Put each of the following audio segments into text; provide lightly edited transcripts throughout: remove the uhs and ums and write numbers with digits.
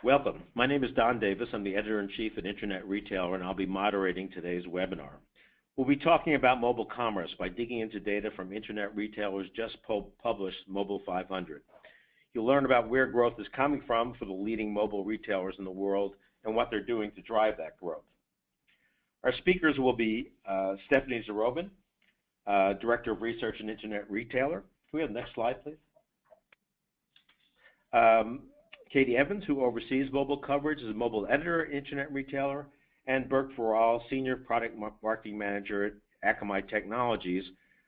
Welcome. My name is Don Davis. I'm the editor-in-chief at Internet Retailer, and I'll be moderating today's webinar. We'll be talking about mobile commerce by digging into data from Internet Retailer's just published Mobile 500. You'll learn about where growth is coming from for the leading mobile retailers in the world and what they're doing to drive that growth. Our speakers will be Stephanie Zarobin, Director of Research at Internet Retailer. Can we have the next slide, please? Katie Evans, who oversees mobile coverage, is a mobile editor at Internet Retailer, and Burke Farrell, Senior Product Marketing Manager at Akamai Technologies,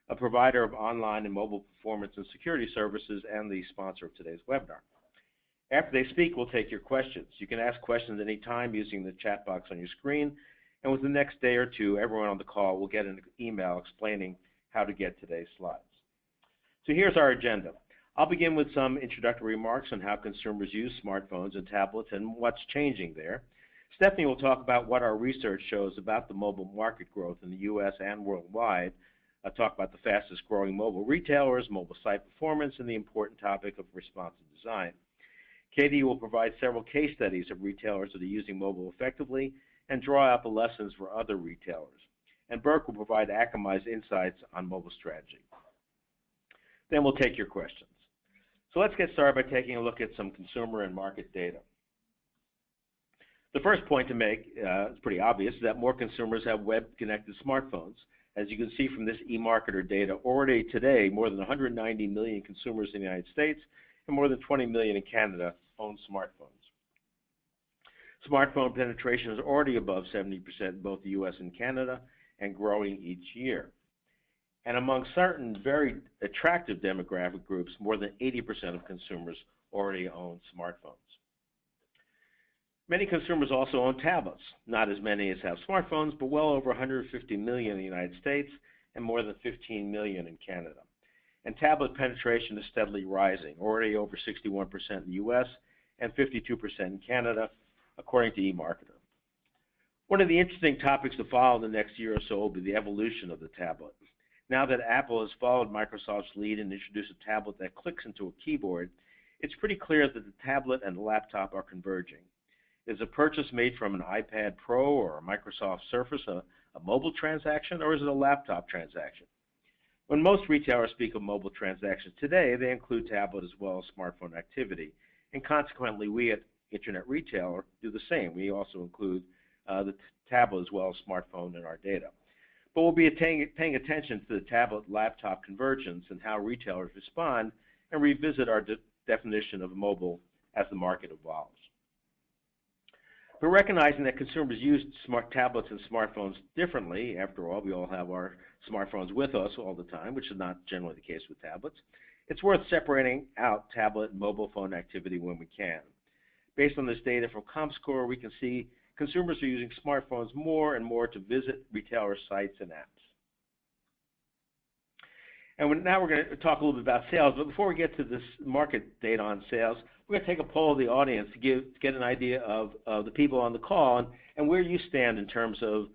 a provider of online and mobile performance and security services and the sponsor of today's webinar. After they speak, we'll take your questions. You can ask questions any time using the chat box on your screen, and within the next day or two, everyone on the call will get an email explaining how to get today's slides. So here's our agenda. I'll begin with some introductory remarks on how consumers use smartphones and tablets and what's changing there. Stephanie will talk about what our research shows about the mobile market growth in the U.S. and worldwide. I'll talk about the fastest growing mobile retailers, mobile site performance, and the important topic of responsive design. Katie will provide several case studies of retailers that are using mobile effectively and draw out the lessons for other retailers. And Burke will provide Akamai's insights on mobile strategy. Then we'll take your questions. So let's get started by taking a look at some consumer and market data. The first point to make, is pretty obvious, is that more consumers have web-connected smartphones. As you can see from this eMarketer data, already today, more than 190 million consumers in the United States and more than 20 million in Canada own smartphones. Smartphone penetration is already above 70% in both the U.S. and Canada and growing each year. And among certain very attractive demographic groups, more than 80% of consumers already own smartphones. Many consumers also own tablets, not as many as have smartphones, but well over 150 million in the United States and more than 15 million in Canada. And tablet penetration is steadily rising, already over 61% in the U.S. and 52% in Canada, according to eMarketer. One of the interesting topics to follow in the next year or so will be the evolution of the tablet. Now that Apple has followed Microsoft's lead and introduced a tablet that clicks into a keyboard, it's pretty clear that the tablet and the laptop are converging. Is a purchase made from an iPad Pro or a Microsoft Surface a mobile transaction, or is it a laptop transaction? When most retailers speak of mobile transactions today, they include tablet as well as smartphone activity, and consequently, we at Internet Retailer do the same. We also include the tablet as well as smartphone in our data. But we'll be paying attention to the tablet-laptop convergence and how retailers respond and revisit our definition of mobile as the market evolves. But recognizing that consumers use smart tablets and smartphones differently, after all, we all have our smartphones with us all the time, which is not generally the case with tablets, it's worth separating out tablet and mobile phone activity when we can. Based on this data from ComScore, we can see consumers are using smartphones more and more to visit retailer sites and apps. And now we're going to talk a little bit about sales, but before we get to this market data on sales, we're going to take a poll of the audience to get an idea of the people on the call and where you stand in terms of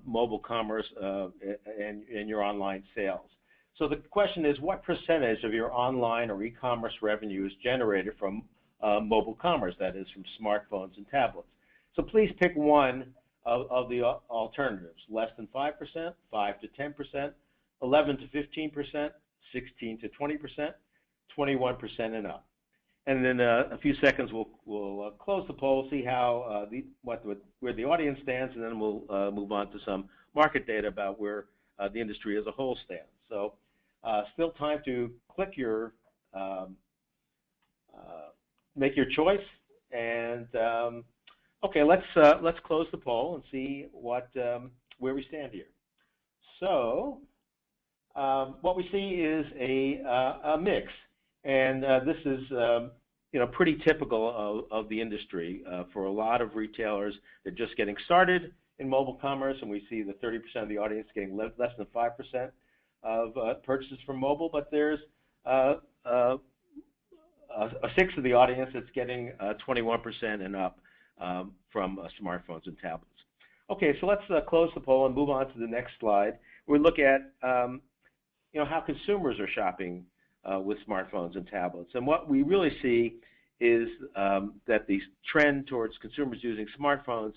mobile commerce and your online sales. So the question is, what percentage of your online or e-commerce revenue is generated from mobile commerce, that is, from smartphones and tablets? So please pick one of the alternatives: less than 5%, 5 to 10%, 11 to 15%, 16 to 20%, 21% and up. And then a few seconds we'll close the poll, see how where the audience stands, and then we'll move on to some market data about where the industry as a whole stands. So still time to click your make your choice, and okay, let's close the poll and see where we stand here. So what we see is a mix, and this is pretty typical of the industry for a lot of retailers. They're just getting started in mobile commerce, and we see the 30% of the audience getting less than 5% of purchases from mobile, but there's a sixth of the audience that's getting 21% and up from smartphones and tablets. Okay, so let's close the poll and move on to the next slide. We look at how consumers are shopping with smartphones and tablets, and what we really see is that the trend towards consumers using smartphones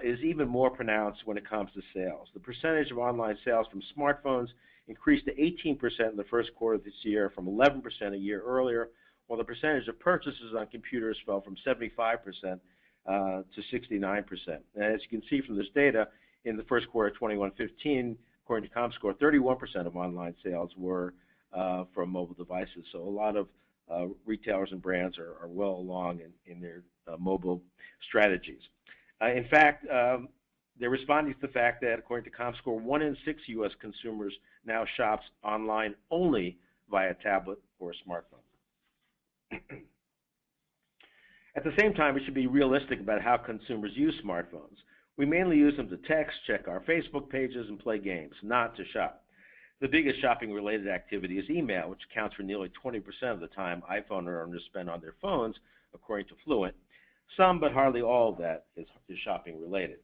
is even more pronounced when it comes to sales. The percentage of online sales from smartphones increased to 18% in the first quarter of this year from 11% a year earlier, while the percentage of purchases on computers fell from 75% to 69%. And as you can see from this data, in the first quarter of 21-15, according to ComScore, 31% of online sales were from mobile devices. So a lot of retailers and brands are well along in their mobile strategies. In fact, they're responding to the fact that, according to ComScore, 1 in 6 U.S. consumers now shops online only via tablet or smartphone. At the same time, we should be realistic about how consumers use smartphones. We mainly use them to text, check our Facebook pages, and play games, not to shop. The biggest shopping-related activity is email, which accounts for nearly 20% of the time iPhone owners spend on their phones, according to Fluent. Some, but hardly all of that is shopping-related.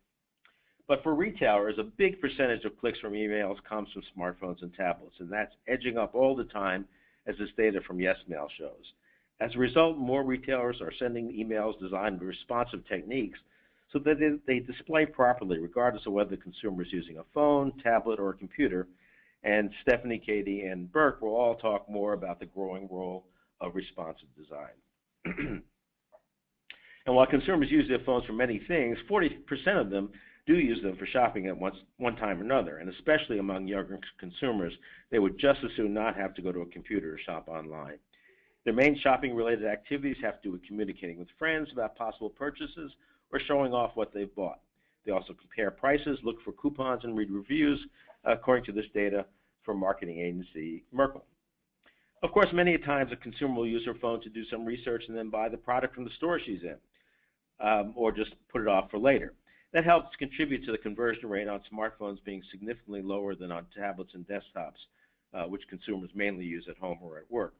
But for retailers, a big percentage of clicks from emails comes from smartphones and tablets, and that's edging up all the time, as this data from YesMail shows. As a result, more retailers are sending emails designed with responsive techniques so that they display properly, regardless of whether the consumer is using a phone, tablet, or a computer. And Stephanie, Katie, and Burke will all talk more about the growing role of responsive design. And while consumers use their phones for many things, 40% of them do use them for shopping at one time or another, and especially among younger consumers, they would just as soon not have to go to a computer to shop online. Their main shopping-related activities have to do with communicating with friends about possible purchases or showing off what they've bought. They also compare prices, look for coupons, and read reviews, according to this data from marketing agency Merkle. Of course, many times a consumer will use her phone to do some research and then buy the product from the store she's in, or just put it off for later. That helps contribute to the conversion rate on smartphones being significantly lower than on tablets and desktops, which consumers mainly use at home or at work.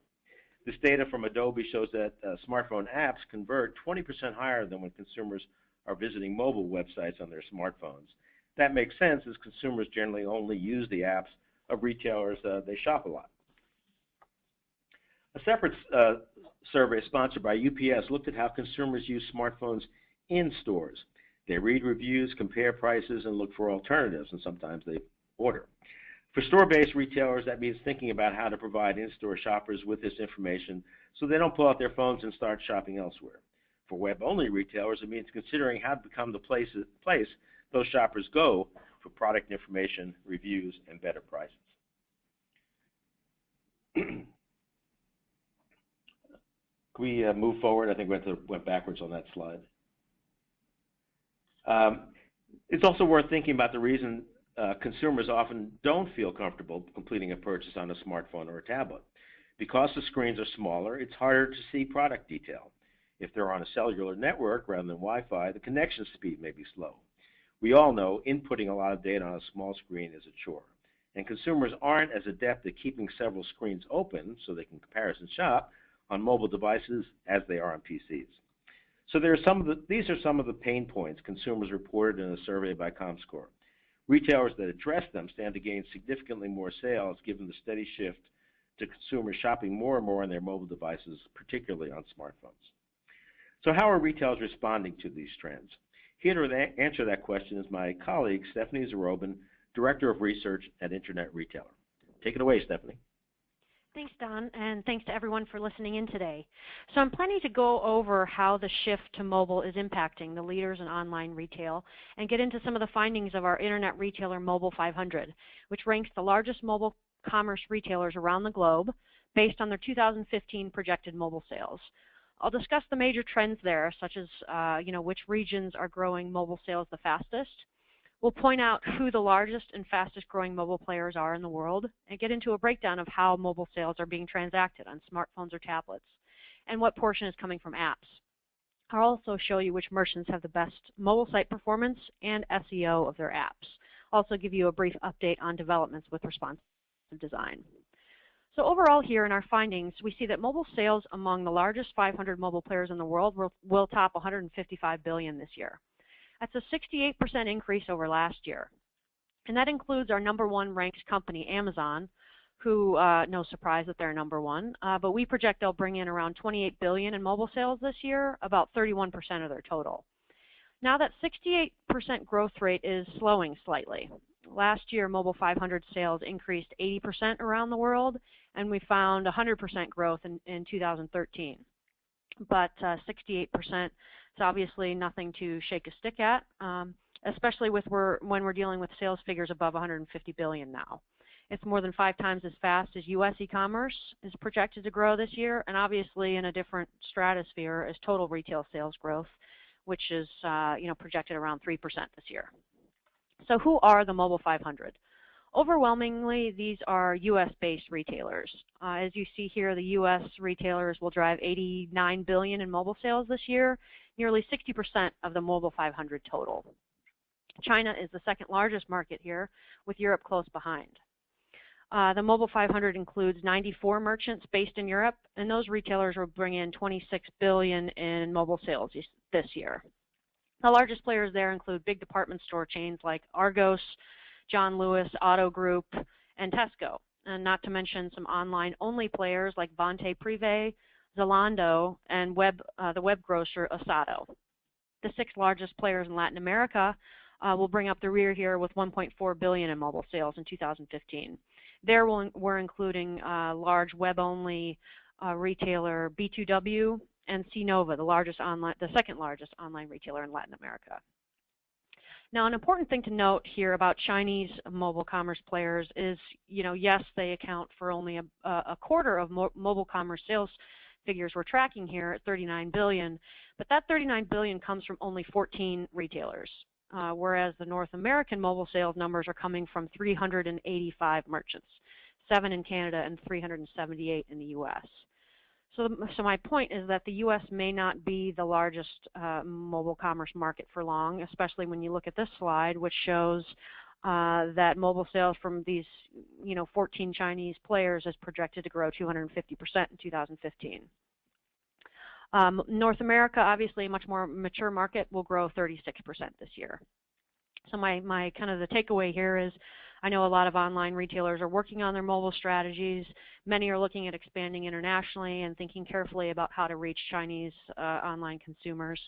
This data from Adobe shows that smartphone apps convert 20% higher than when consumers are visiting mobile websites on their smartphones. That makes sense, as consumers generally only use the apps of retailers they shop a lot. A separate survey sponsored by UPS looked at how consumers use smartphones in stores. They read reviews, compare prices, and look for alternatives, and sometimes they order. For store-based retailers, that means thinking about how to provide in-store shoppers with this information so they don't pull out their phones and start shopping elsewhere. For web-only retailers, it means considering how to become the place those shoppers go for product information, reviews, and better prices. Can we move forward? I think we went backwards on that slide. It's also worth thinking about the reason consumers often don't feel comfortable completing a purchase on a smartphone or a tablet. Because the screens are smaller, it's harder to see product detail. If they're on a cellular network rather than Wi-Fi, the connection speed may be slow. We all know inputting a lot of data on a small screen is a chore, and consumers aren't as adept at keeping several screens open so they can comparison shop on mobile devices as they are on PCs. So these are some of the pain points consumers reported in a survey by ComScore. Retailers that address them stand to gain significantly more sales given the steady shift to consumers shopping more and more on their mobile devices, particularly on smartphones. So how are retailers responding to these trends? Here to answer that question is my colleague, Stephanie Zarobin, Director of Research at Internet Retailer. Take it away, Stephanie. Thanks, Don, and thanks to everyone for listening in today. So I'm planning to go over how the shift to mobile is impacting the leaders in online retail and get into some of the findings of our Internet Retailer Mobile 500, which ranks the largest mobile commerce retailers around the globe based on their 2015 projected mobile sales. I'll discuss the major trends there, such as which regions are growing mobile sales the fastest. We'll point out who the largest and fastest growing mobile players are in the world and get into a breakdown of how mobile sales are being transacted on smartphones or tablets and what portion is coming from apps. I'll also show you which merchants have the best mobile site performance and SEO of their apps. I'll also give you a brief update on developments with responsive design. So overall here in our findings, we see that mobile sales among the largest 500 mobile players in the world will top 155 billion this year. That's a 68% increase over last year. And that includes our #1 ranked company, Amazon, who, no surprise that they're number one, but we project they'll bring in around $28 billion in mobile sales this year, about 31% of their total. Now that 68% growth rate is slowing slightly. Last year, Mobile 500 sales increased 80% around the world, and we found 100% growth in 2013. But 68% is obviously nothing to shake a stick at, especially when we're dealing with sales figures above 150 billion now. It's more than 5 times as fast as U.S. e-commerce is projected to grow this year, and obviously in a different stratosphere is total retail sales growth, which is projected around 3% this year. So who are the Mobile 500? Overwhelmingly, these are U.S.-based retailers. As you see here, the U.S. retailers will drive $89 billion in mobile sales this year, nearly 60% of the Mobile 500 total. China is the second largest market here, with Europe close behind. The Mobile 500 includes 94 merchants based in Europe, and those retailers will bring in $26 billion in mobile sales this year. The largest players there include big department store chains like Argos, John Lewis, Auto Group, and Tesco, and not to mention some online-only players like Vente Privé, Zalando, and the web grocer Asado. The 6 largest players in Latin America will bring up the rear here with $1.4 billion in mobile sales in 2015. There we're including large web-only retailer B2W and Cnova, the second largest online retailer in Latin America. Now, an important thing to note here about Chinese mobile commerce players is, yes, they account for only a quarter of mobile commerce sales figures we're tracking here at $39 billion, but that $39 billion comes from only 14 retailers, whereas the North American mobile sales numbers are coming from 385 merchants, 7 in Canada and 378 in the U.S. So my point is that the U.S. may not be the largest mobile commerce market for long, especially when you look at this slide, which shows that mobile sales from these 14 Chinese players is projected to grow 250% in 2015. North America, obviously a much more mature market, will grow 36% this year. So my kind of the takeaway here is I know a lot of online retailers are working on their mobile strategies. Many are looking at expanding internationally and thinking carefully about how to reach Chinese online consumers.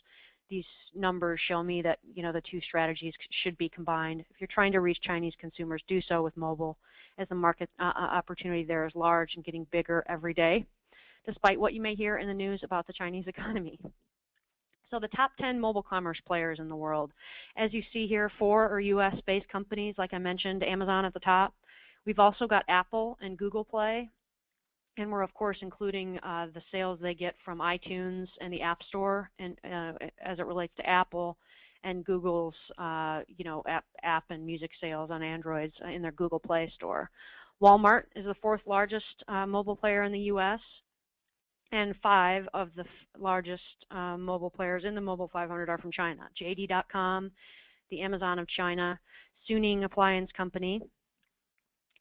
These numbers show me that the 2 strategies should be combined. If you're trying to reach Chinese consumers, do so with mobile, as the market opportunity there is large and getting bigger every day, despite what you may hear in the news about the Chinese economy. So the top 10 mobile commerce players in the world. As you see here, 4 are U.S.-based companies, like I mentioned, Amazon at the top. We've also got Apple and Google Play, and we're, of course, including the sales they get from iTunes and the App Store, and as it relates to Apple and Google's, app and music sales on Androids in their Google Play store. Walmart is the 4th largest mobile player in the U.S., and 5 of the largest mobile players in the Mobile 500 are from China. JD.com, the Amazon of China, Suning Appliance Company,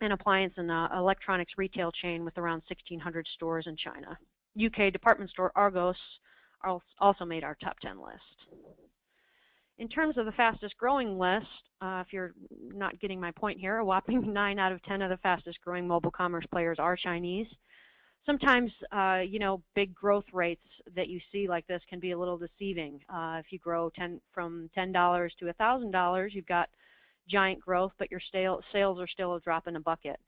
an appliance and electronics retail chain with around 1,600 stores in China. UK department store Argos also made our top 10 list. In terms of the fastest growing list, if you're not getting my point here, a whopping 9 out of 10 of the fastest growing mobile commerce players are Chinese. Sometimes, big growth rates that you see like this can be a little deceiving. If you grow from $10 to $1,000, you've got giant growth, but your sales are still a drop in a bucket.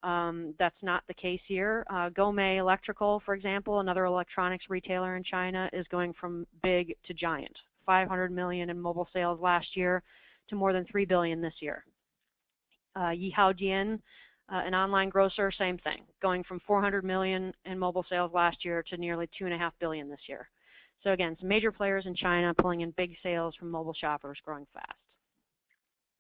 That's not the case here. Gomei Electrical, for example, another electronics retailer in China, is going from big to giant. 500 million in mobile sales last year to more than 3 billion this year. Yihaodian, an online grocer, same thing, going from 400 million in mobile sales last year to nearly 2.5 billion this year. So again, some major players in China pulling in big sales from mobile shoppers, growing fast.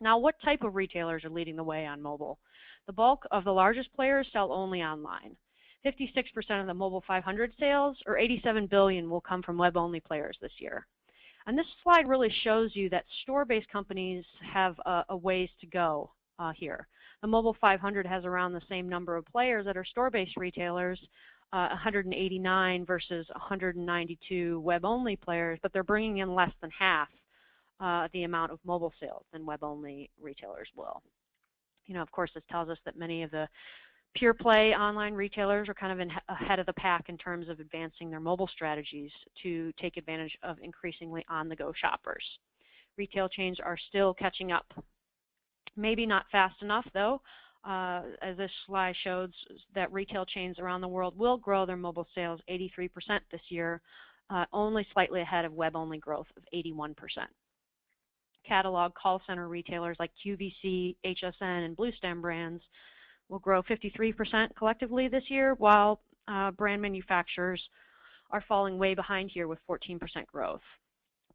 Now, what type of retailers are leading the way on mobile? The bulk of the largest players sell only online. 56% of the Mobile 500 sales, or 87 billion, will come from web-only players this year. And this slide really shows you that store-based companies have a ways to go here. The Mobile 500 has around the same number of players that are store-based retailers, 189 versus 192 web-only players, but they're bringing in less than half the amount of mobile sales than web-only retailers will. Of course, this tells us that many of the Pure play online retailers are kind of ahead of the pack in terms of advancing their mobile strategies to take advantage of increasingly on-the-go shoppers. Retail chains are still catching up. Maybe not fast enough, though, as this slide shows that retail chains around the world will grow their mobile sales 83% this year, only slightly ahead of web-only growth of 81%. Catalog call center retailers like QVC, HSN, and Bluestem brands will grow 53% collectively this year, while brand manufacturers are falling way behind here with 14% growth.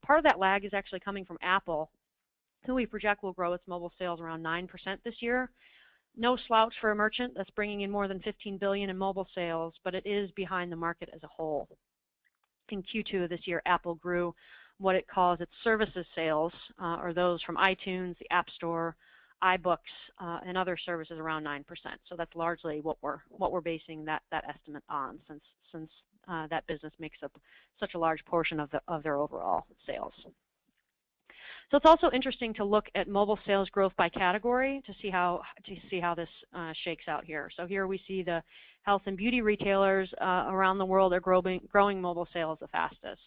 Part of that lag is actually coming from Apple, who we project will grow its mobile sales around 9% this year. No slouch for a merchant that's bringing in more than $15 billion in mobile sales, but it is behind the market as a whole. In Q2 of this year, Apple grew what it calls its services sales, or those from iTunes, the App Store, iBooks, and other services around 9%. So that's largely what we're basing that estimate on, since that business makes up such a large portion of their overall sales. So it's also interesting to look at mobile sales growth by category to see how this shakes out here. So here we see the health and beauty retailers around the world are growing mobile sales the fastest.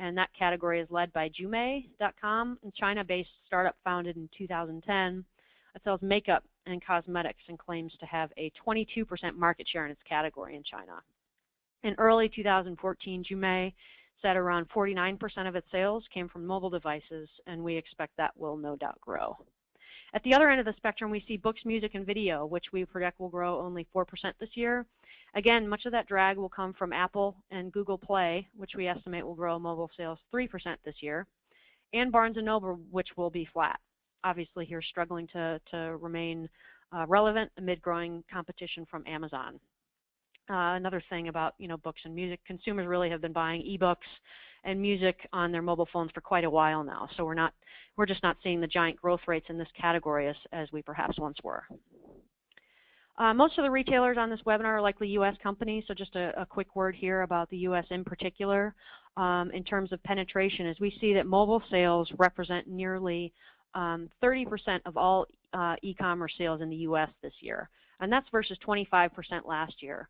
And that category is led by Jume.com, a China-based startup founded in 2010 that sells makeup and cosmetics and claims to have a 22% market share in its category in China. In early 2014, Jume said around 49% of its sales came from mobile devices, and we expect that will no doubt grow. At the other end of the spectrum, we see books, music, and video, which we project will grow only 4% this year. Again, much of that drag will come from Apple and Google Play, which we estimate will grow mobile sales 3% this year, and Barnes & Noble, which will be flat. Obviously, here struggling to remain relevant amid growing competition from Amazon. Another thing about books and music, consumers really have been buying ebooks and music on their mobile phones for quite a while now. So we're just not seeing the giant growth rates in this category as we perhaps once were. Most of the retailers on this webinar are likely U.S. companies, so just a quick word here about the U.S. in particular. In terms of penetration, as we see that mobile sales represent nearly 30% of all e-commerce sales in the U.S. this year, and that's versus 25% last year.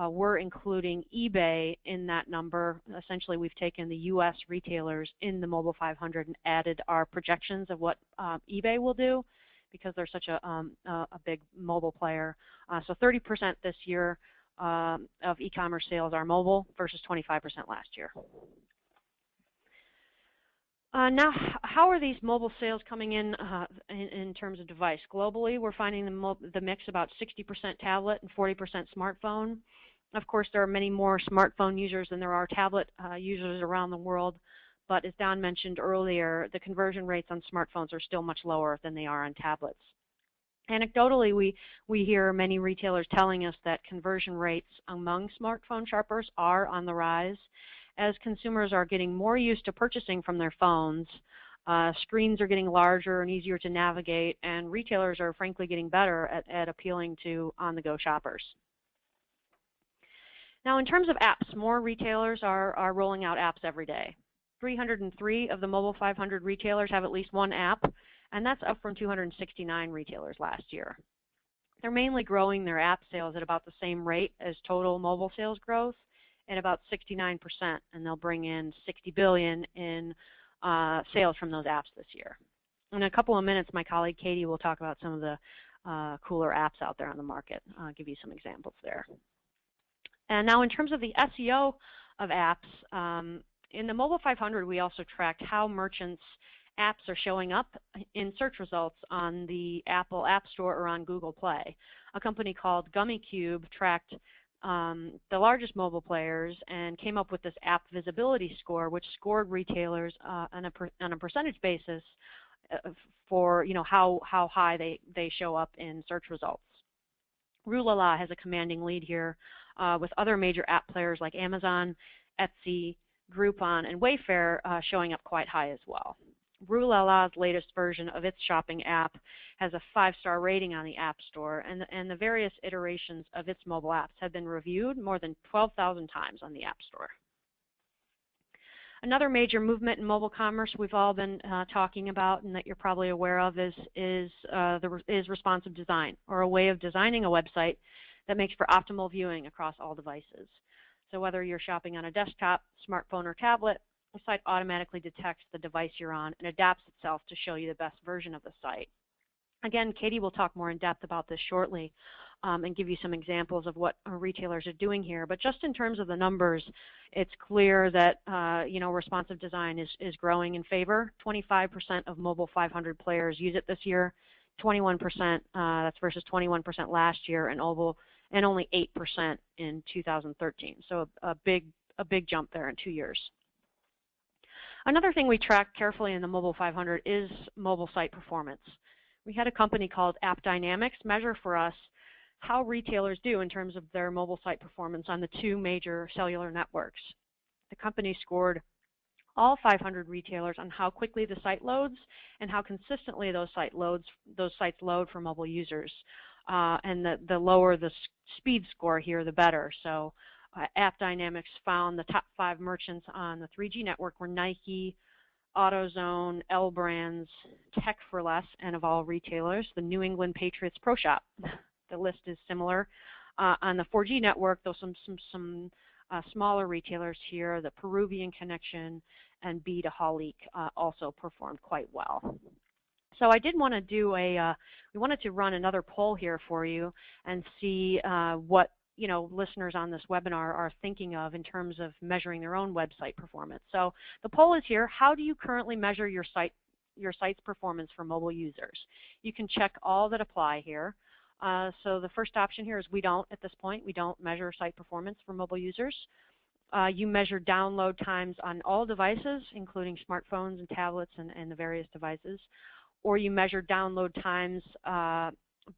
We're including eBay in that number. Essentially, we've taken the U.S. retailers in the Mobile 500 and added our projections of what eBay will do, because they're such a big mobile player. So 30% this year of e-commerce sales are mobile versus 25% last year. Now, how are these mobile sales coming in terms of device? Globally, we're finding the mix about 60% tablet and 40% smartphone. Of course, there are many more smartphone users than there are tablet users around the world, but as Don mentioned earlier, the conversion rates on smartphones are still much lower than they are on tablets. Anecdotally, we hear many retailers telling us that conversion rates among smartphone shoppers are on the rise, as consumers are getting more used to purchasing from their phones. Screens are getting larger and easier to navigate, and retailers are frankly getting better at appealing to on-the-go shoppers. Now, in terms of apps, more retailers are rolling out apps every day. 303 of the Mobile 500 retailers have at least one app, and that's up from 269 retailers last year. They're mainly growing their app sales at about the same rate as total mobile sales growth, at about 69%, and they'll bring in $60 billion in sales from those apps this year. In a couple of minutes, my colleague Katie will talk about some of the cooler apps out there on the market. I'll give you some examples there. And now in terms of the SEO of apps, in the Mobile 500, we also tracked how merchants' apps are showing up in search results on the Apple App Store or on Google Play. A company called GummyCube tracked the largest mobile players and came up with this app visibility score, which scored retailers on a percentage basis for how high they show up in search results. Rulala has a commanding lead here, with other major app players like Amazon, Etsy, Groupon, and Wayfair showing up quite high as well. Rulala's latest version of its shopping app has a 5-star rating on the App Store, and the various iterations of its mobile apps have been reviewed more than 12,000 times on the App Store. Another major movement in mobile commerce we've all been talking about, and that you're probably aware of, is responsive design, or a way of designing a website that makes for optimal viewing across all devices. So whether you're shopping on a desktop, smartphone, or tablet, the site automatically detects the device you're on and adapts itself to show you the best version of the site. Again, Katie will talk more in depth about this shortly and give you some examples of what retailers are doing here. But just in terms of the numbers, it's clear that responsive design is growing in favor. 25% of mobile 500 players use it this year, 21%, that's versus 21% last year, and only 8% in 2013. So a big jump there in 2 years. Another thing we track carefully in the mobile 500 is mobile site performance. We had a company called App Dynamics measure for us how retailers do in terms of their mobile site performance on the 2 major cellular networks. The company scored all 500 retailers on how quickly the site loads and how consistently those sites load for mobile users. And the lower the speed score here, the better. So App Dynamics found the top 5 merchants on the 3G network were Nike, AutoZone, L Brands, Tech for Less, and of all retailers, the New England Patriots Pro Shop. The list is similar. On the 4G network, though some smaller retailers here, the Peruvian Connection and Beadaholic also performed quite well. So I did want to do we wanted to run another poll here for you and see what listeners on this webinar are thinking of in terms of measuring their own website performance. So the poll is here. How do you currently measure your site's performance for mobile users? You can check all that apply here. So the first option here is we don't at this point. We don't measure site performance for mobile users. You measure download times on all devices, including smartphones and tablets and the various devices. Or you measure download times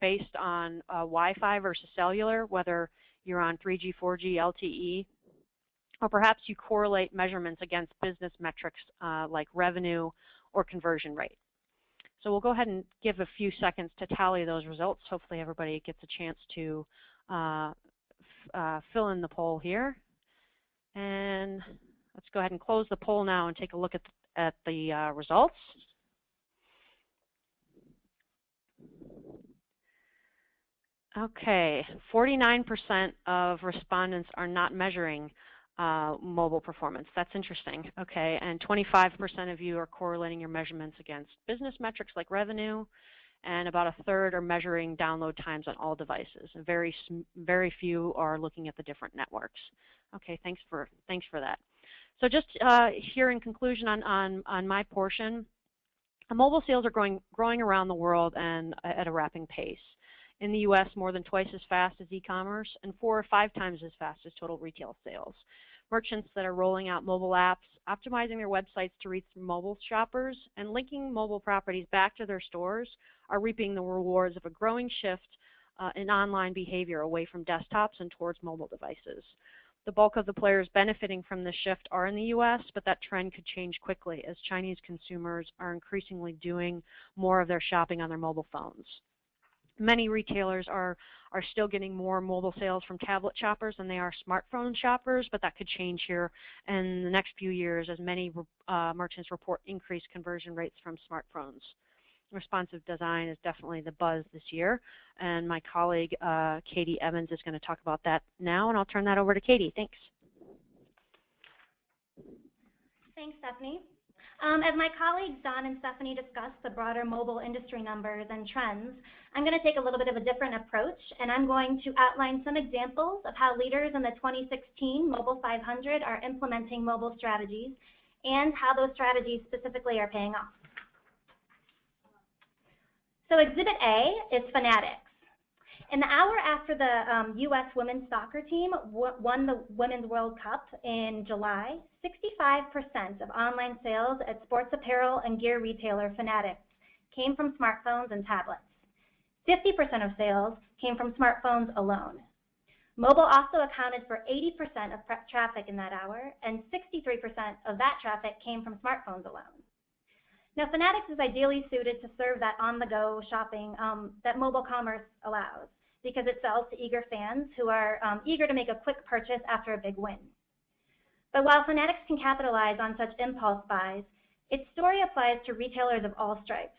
based on Wi-Fi versus cellular, whether you're on 3G, 4G, LTE, or perhaps you correlate measurements against business metrics like revenue or conversion rate. So we'll go ahead and give a few seconds to tally those results. Hopefully everybody gets a chance to fill in the poll here. And let's go ahead and close the poll now and take a look at the results. Okay, 49% of respondents are not measuring mobile performance. That's interesting. Okay, and 25% of you are correlating your measurements against business metrics like revenue, and about a third are measuring download times on all devices. And very few are looking at the different networks. Okay, thanks for that. So just here in conclusion on my portion, mobile sales are growing around the world and at a rapid pace. In the U.S., more than twice as fast as e-commerce and 4 or 5 times as fast as total retail sales. Merchants that are rolling out mobile apps, optimizing their websites to reach mobile shoppers, and linking mobile properties back to their stores are reaping the rewards of a growing shift in online behavior away from desktops and towards mobile devices. The bulk of the players benefiting from this shift are in the U.S., but that trend could change quickly as Chinese consumers are increasingly doing more of their shopping on their mobile phones. Many retailers are still getting more mobile sales from tablet shoppers than they are smartphone shoppers, but that could change here in the next few years as many merchants report increased conversion rates from smartphones. Responsive design is definitely the buzz this year, and my colleague Katie Evans is going to talk about that now, and I'll turn that over to Katie. Thanks. Thanks, Stephanie. As my colleagues Don and Stephanie discussed the broader mobile industry numbers and trends, I'm going to take a little bit of a different approach, and I'm going to outline some examples of how leaders in the 2016 Mobile 500 are implementing mobile strategies and how those strategies specifically are paying off. So Exhibit A is Fanatics. In the hour after the U.S. women's soccer team won the Women's World Cup in July, 65% of online sales at sports apparel and gear retailer Fanatics came from smartphones and tablets. 50% of sales came from smartphones alone. Mobile also accounted for 80% of traffic in that hour, and 63% of that traffic came from smartphones alone. Now, Fanatics is ideally suited to serve that on-the-go shopping that mobile commerce allows, because it sells to eager fans who are eager to make a quick purchase after a big win. But while Fanatics can capitalize on such impulse buys, its story applies to retailers of all stripes.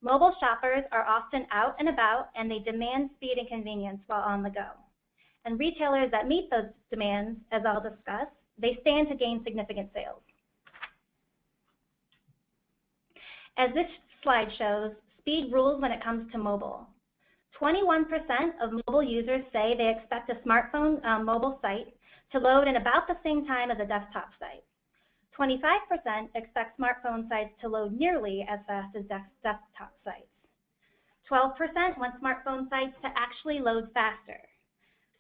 Mobile shoppers are often out and about, and they demand speed and convenience while on the go. And retailers that meet those demands, as I'll discuss, they stand to gain significant sales. As this slide shows, speed rules when it comes to mobile. 21% of mobile users say they expect a smartphone mobile site to load in about the same time as a desktop site. 25% expect smartphone sites to load nearly as fast as desktop sites. 12% want smartphone sites to actually load faster.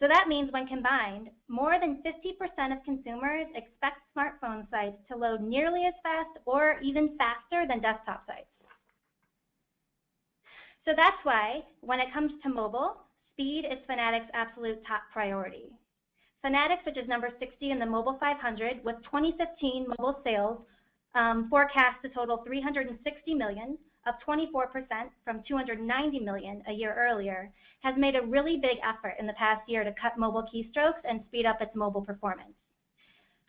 So that means when combined, more than 50% of consumers expect smartphone sites to load nearly as fast or even faster than desktop sites. So that's why, when it comes to mobile, speed is Fanatics' absolute top priority. Fanatics, which is number 60 in the Mobile 500, with 2015 mobile sales forecast to total $360 million, up 24% from $290 million a year earlier, has made a really big effort in the past year to cut mobile keystrokes and speed up its mobile performance.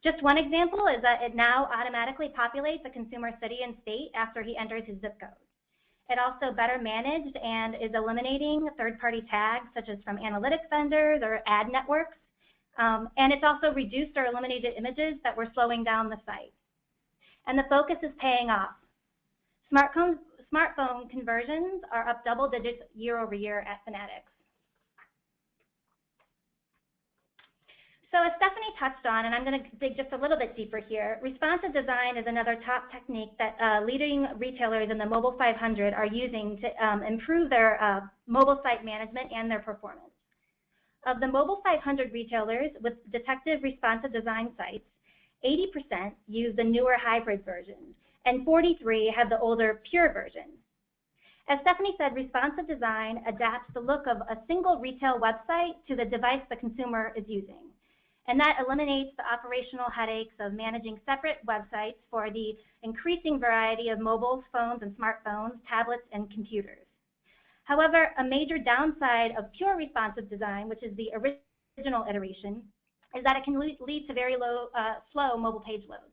Just one example is that it now automatically populates a consumer's city and state after he enters his zip code. It also better managed and is eliminating third-party tags, such as from analytics vendors or ad networks. And it's also reduced or eliminated images that were slowing down the site. And the focus is paying off. Smartphone conversions are up double digits year over year at Fanatics. So as Stephanie touched on, and I'm going to dig just a little bit deeper here, responsive design is another top technique that leading retailers in the Mobile 500 are using to improve their mobile site management and their performance. Of the Mobile 500 retailers with detective responsive design sites, 80% use the newer hybrid version, and 43 have the older pure version. As Stephanie said, responsive design adapts the look of a single retail website to the device the consumer is using. And that eliminates the operational headaches of managing separate websites for the increasing variety of mobile phones and smartphones, tablets, and computers. However, a major downside of pure responsive design, which is the original iteration, is that it can lead to very slow mobile page loads.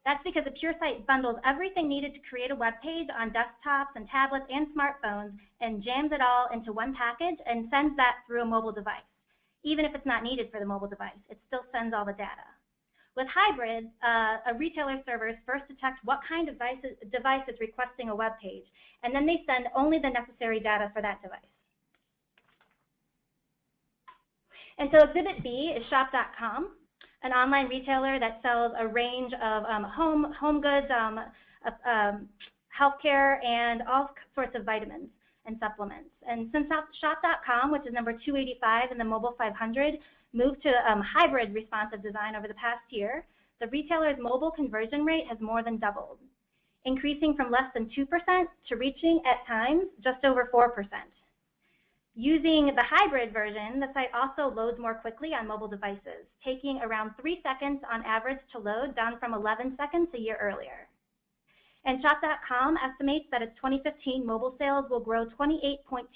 That's because a pure site bundles everything needed to create a web page on desktops and tablets and smartphones and jams it all into one package and sends that through a mobile device. Even if it's not needed for the mobile device, it still sends all the data. With hybrids, a retailer servers first detect what kind of device is requesting a web page, and then they send only the necessary data for that device. And so Exhibit B is Shop.com, an online retailer that sells a range of home goods, healthcare, and all sorts of vitamins and supplements. And since Shop.com, which is number 285 in the Mobile 500, moved to hybrid responsive design over the past year, the retailer's mobile conversion rate has more than doubled, increasing from less than 2% to reaching, at times, just over 4%. Using the hybrid version, the site also loads more quickly on mobile devices, taking around 3 seconds on average to load, down from 11 seconds a year earlier. And Shop.com estimates that its 2015 mobile sales will grow 28.2%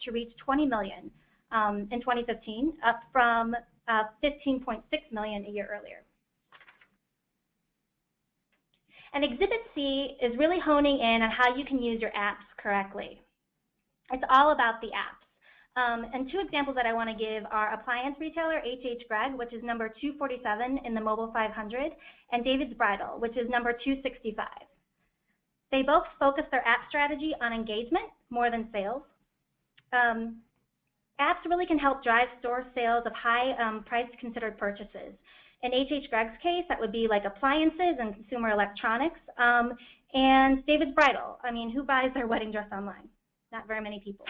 to reach $20 million in 2015, up from 15.6 million a year earlier. And Exhibit C is really honing in on how you can use your apps correctly. It's all about the apps. And two examples that I want to give are appliance retailer H.H. Gregg, which is number 247 in the Mobile 500, and David's Bridal, which is number 265. They both focus their app strategy on engagement more than sales. Apps really can help drive store sales of high price considered purchases. In H.H. Gregg's case, that would be like appliances and consumer electronics. And David's Bridal, I mean, who buys their wedding dress online? Not very many people.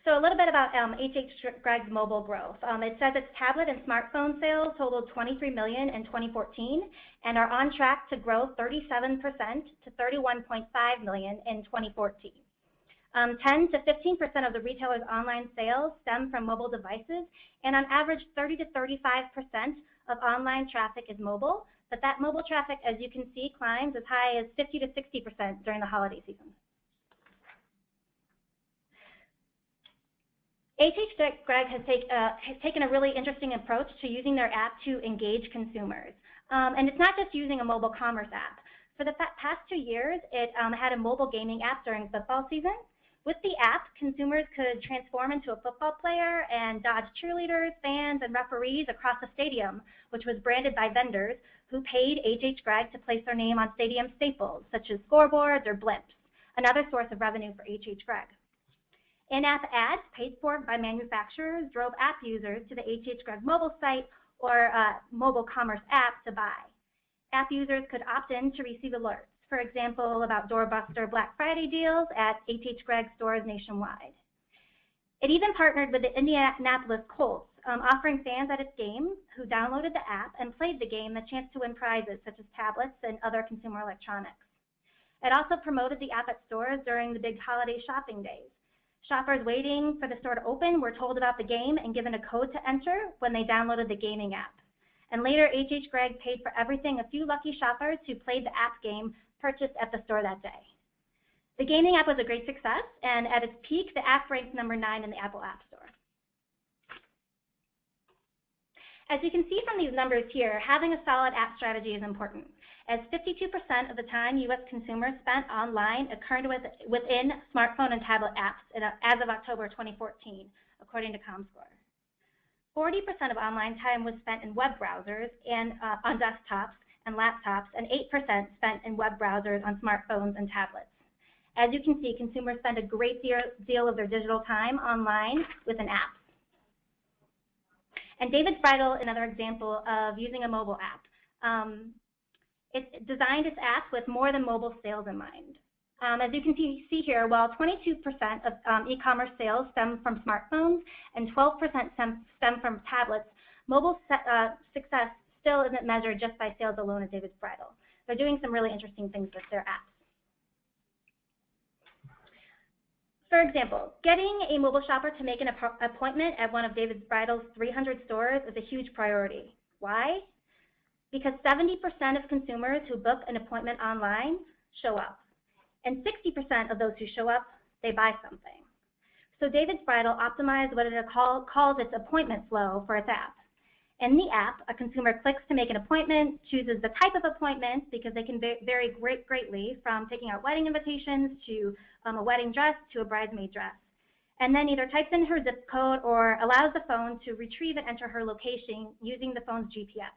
So a little bit about H.H. Gregg's mobile growth. It says its tablet and smartphone sales totaled 23 million in 2014 and are on track to grow 37% to 31.5 million in 2014. 10 to 15% of the retailer's online sales stem from mobile devices, and on average 30 to 35% of online traffic is mobile, but that mobile traffic, as you can see, climbs as high as 50 to 60% during the holiday season. H.H. Gregg has taken a really interesting approach to using their app to engage consumers. And it's not just using a mobile commerce app. For the past 2 years, it had a mobile gaming app during football season. With the app, consumers could transform into a football player and dodge cheerleaders, fans, and referees across a stadium, which was branded by vendors who paid H.H. Gregg to place their name on stadium staples, such as scoreboards or blimps, another source of revenue for H.H. Gregg. In-app ads paid for by manufacturers drove app users to the H.H. Gregg mobile site or mobile commerce app to buy. App users could opt in to receive alerts, for example, about doorbuster Black Friday deals at H.H. Gregg stores nationwide. It even partnered with the Indianapolis Colts, offering fans at its games who downloaded the app and played the game the chance to win prizes such as tablets and other consumer electronics. It also promoted the app at stores during the big holiday shopping days. Shoppers waiting for the store to open were told about the game and given a code to enter when they downloaded the gaming app. And later, H.H. Gregg paid for everything a few lucky shoppers who played the app game purchased at the store that day. The gaming app was a great success, and at its peak, the app ranked number 9 in the Apple App Store. As you can see from these numbers here, having a solid app strategy is important, as 52% of the time U.S. consumers spent online occurred within smartphone and tablet apps as of October 2014, according to ComScore. 40% of online time was spent in web browsers and on desktops and laptops, and 8% spent in web browsers on smartphones and tablets. As you can see, consumers spend a great deal of their digital time online with an app. And David's Bridal, another example of using a mobile app. It designed its app with more than mobile sales in mind. As you can see here, while 22% of e-commerce sales stem from smartphones and 12% stem from tablets, mobile success still isn't measured just by sales alone at David's Bridal. They're doing some really interesting things with their apps. For example, getting a mobile shopper to make an appointment at one of David's Bridal's 300 stores is a huge priority. Why? Because 70% of consumers who book an appointment online show up. And 60% of those who show up, they buy something. So David's Bridal optimized what it calls its appointment flow for its app. In the app, a consumer clicks to make an appointment, chooses the type of appointment because they can vary greatly from taking out wedding invitations to a wedding dress to a bridesmaid dress, and then either types in her zip code or allows the phone to retrieve and enter her location using the phone's GPS.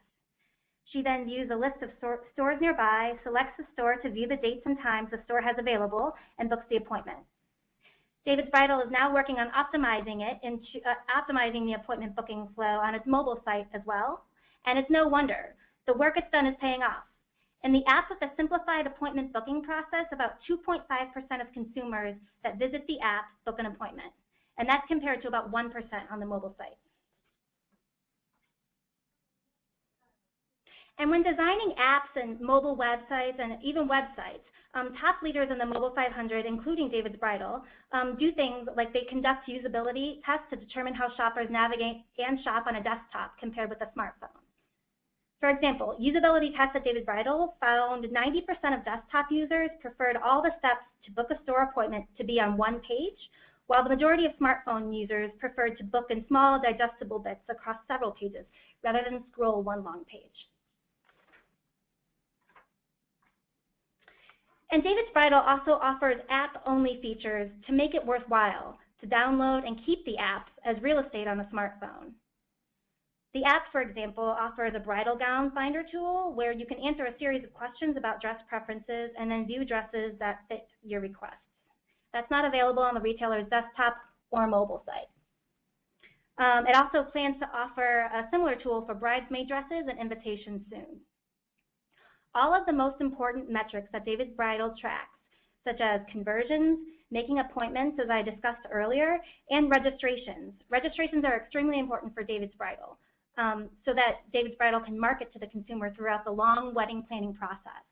She then views a list of stores nearby, selects the store to view the dates and times the store has available, and books the appointment. David's Bridal is now working on optimizing the appointment booking flow on its mobile site as well, and it's no wonder. The work it's done is paying off. In the app with a simplified appointment booking process, about 2.5% of consumers that visit the app book an appointment, and that's compared to about 1% on the mobile site. And when designing apps and mobile websites and even websites, top leaders in the Mobile 500, including David's Bridal, do things like they conduct usability tests to determine how shoppers navigate and shop on a desktop compared with a smartphone. For example, usability tests at David's Bridal found 90% of desktop users preferred all the steps to book a store appointment to be on one page, while the majority of smartphone users preferred to book in small, digestible bits across several pages, rather than scroll one long page. And David's Bridal also offers app-only features to make it worthwhile to download and keep the apps as real estate on a smartphone. The app, for example, offers a bridal gown finder tool where you can answer a series of questions about dress preferences and then view dresses that fit your requests. That's not available on the retailer's desktop or mobile site. It also plans to offer a similar tool for bridesmaid dresses and invitations soon. All of the most important metrics that David's Bridal tracks, such as conversions, making appointments, as I discussed earlier, and registrations. Registrations are extremely important for David's Bridal, so that David's Bridal can market to the consumer throughout the long wedding planning process.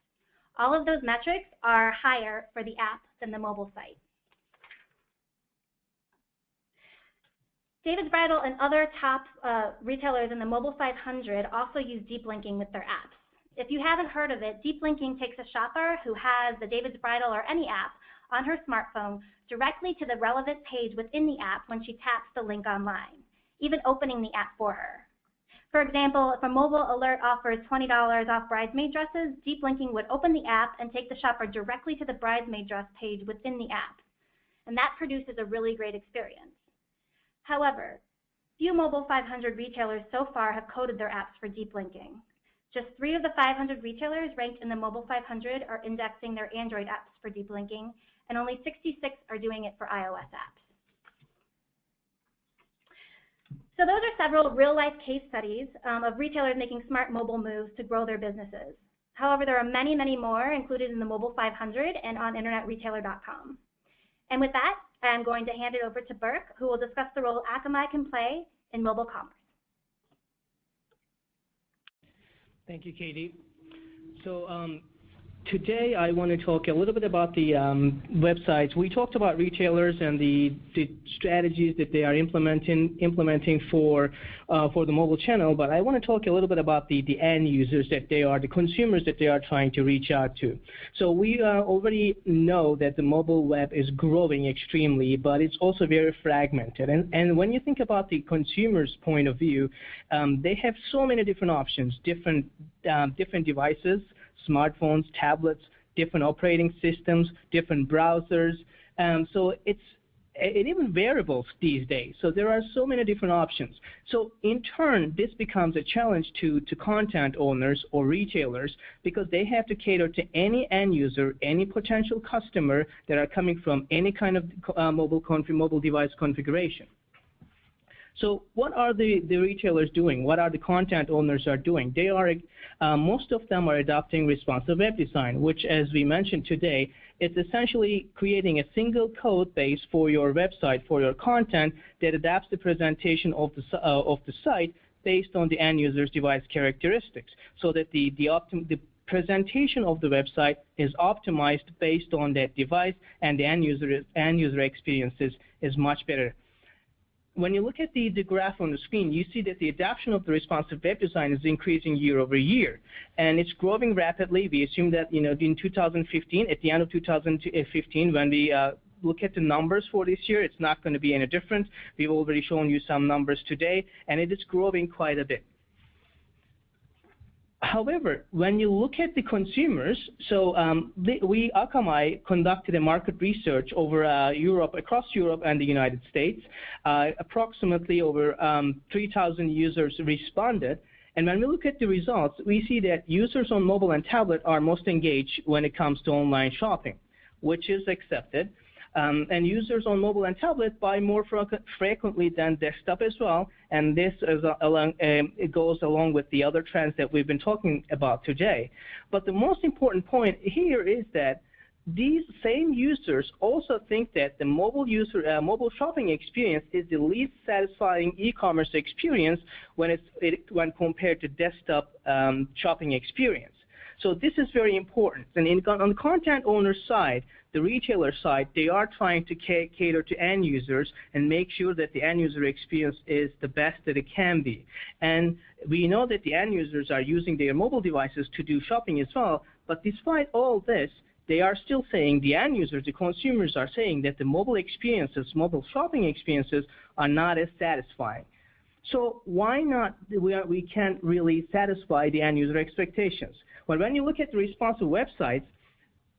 All of those metrics are higher for the app than the mobile site. David's Bridal and other top retailers in the Mobile 500 also use deep linking with their apps. If you haven't heard of it, deep linking takes a shopper who has the David's Bridal or any app on her smartphone directly to the relevant page within the app when she taps the link online, even opening the app for her. For example, if a mobile alert offers $20 off bridesmaid dresses, deep linking would open the app and take the shopper directly to the bridesmaid dress page within the app. and that produces a really great experience. However, few Mobile 500 retailers so far have coded their apps for deep linking. Just 3 of the 500 retailers ranked in the Mobile 500 are indexing their Android apps for deep linking, and only 66 are doing it for iOS apps. So those are several real-life case studies of retailers making smart mobile moves to grow their businesses. However, there are many, many more included in the Mobile 500 and on InternetRetailer.com. And with that, I'm going to hand it over to Burke, who will discuss the role Akamai can play in mobile commerce. Thank you, Katie. So today I want to talk a little bit about the websites. We talked about retailers and the strategies that they are implementing for the mobile channel, but I want to talk a little bit about the end users that they are, the consumers that they are trying to reach out to. So we already know that the mobile web is growing extremely, but it's also very fragmented. And when you think about the consumer's point of view, they have so many different options, different devices, smartphones, tablets, different operating systems, different browsers. So it even variables these days. So there are so many different options. So in turn, this becomes a challenge to content owners or retailers because they have to cater to any end user, any potential customer that are coming from any kind of mobile device configuration. So what are the retailers doing? What are the content owners are doing? They are, most of them are adopting responsive web design, which, as we mentioned today, is essentially creating a single code base for your website, for your content that adapts the presentation of the site based on the end user's device characteristics, so that the presentation of the website is optimized based on that device, and the end user experiences is much better. When you look at the graph on the screen, you see that the adoption of the responsive web design is increasing year over year, and it's growing rapidly. We assume that in 2015, at the end of 2015, when we look at the numbers for this year, it's not going to be any different. We've already shown you some numbers today, and it is growing quite a bit. However, when you look at the consumers, so Akamai conducted a market research over across Europe and the United States. Approximately over 3,000 users responded. And when we look at the results, we see that users on mobile and tablet are most engaged when it comes to online shopping, which is accepted. And users on mobile and tablet buy more frequently than desktop as well, and this is it goes along with the other trends that we've been talking about today. But the most important point here is that these same users also think that the mobile shopping experience is the least satisfying e-commerce experience when compared to desktop shopping experience. So this is very important. And on the content owner side, the retailer side, they are trying to cater to end users and make sure that the end user experience is the best that it can be. And we know that the end users are using their mobile devices to do shopping as well, but despite all this, they are still saying, the end users, the consumers are saying that the mobile shopping experiences are not as satisfying. So why not, we can't really satisfy the end user expectations? Well, when you look at the responsive websites,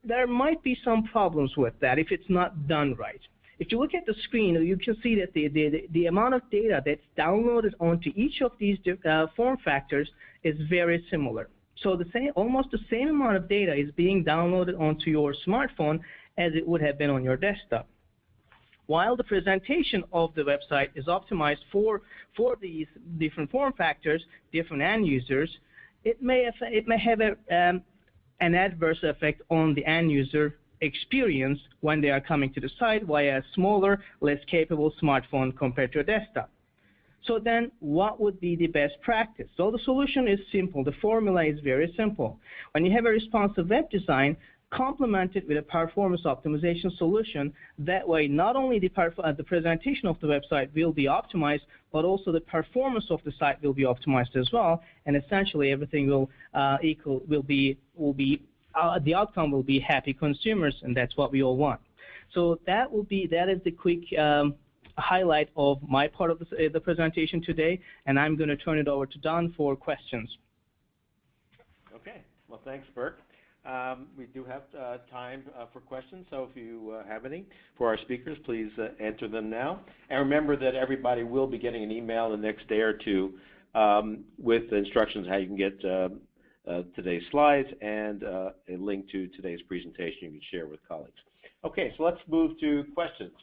there might be some problems with that if it's not done right. If you look at the screen, you can see that the amount of data that's downloaded onto each of these form factors is very similar. So almost the same amount of data is being downloaded onto your smartphone as it would have been on your desktop. While the presentation of the website is optimized for these different form factors, different end users, it may have an adverse effect on the end user experience when they are coming to the site via a smaller, less capable smartphone compared to a desktop. So then what would be the best practice? So the solution is simple. The formula is very simple. When you have a responsive web design, complement it with a performance optimization solution. That way, not only the presentation of the website will be optimized, but also the performance of the site will be optimized as well. And essentially, everything will the outcome will be happy consumers, and that's what we all want. So that is the quick highlight of my part of the presentation today, and I'm going to turn it over to Don for questions. Okay. Well, thanks, Burke. We do have time for questions, so if you have any for our speakers, please enter them now. And remember that everybody will be getting an email the next day or two with instructions how you can get today's slides and a link to today's presentation you can share with colleagues. Okay, so let's move to questions.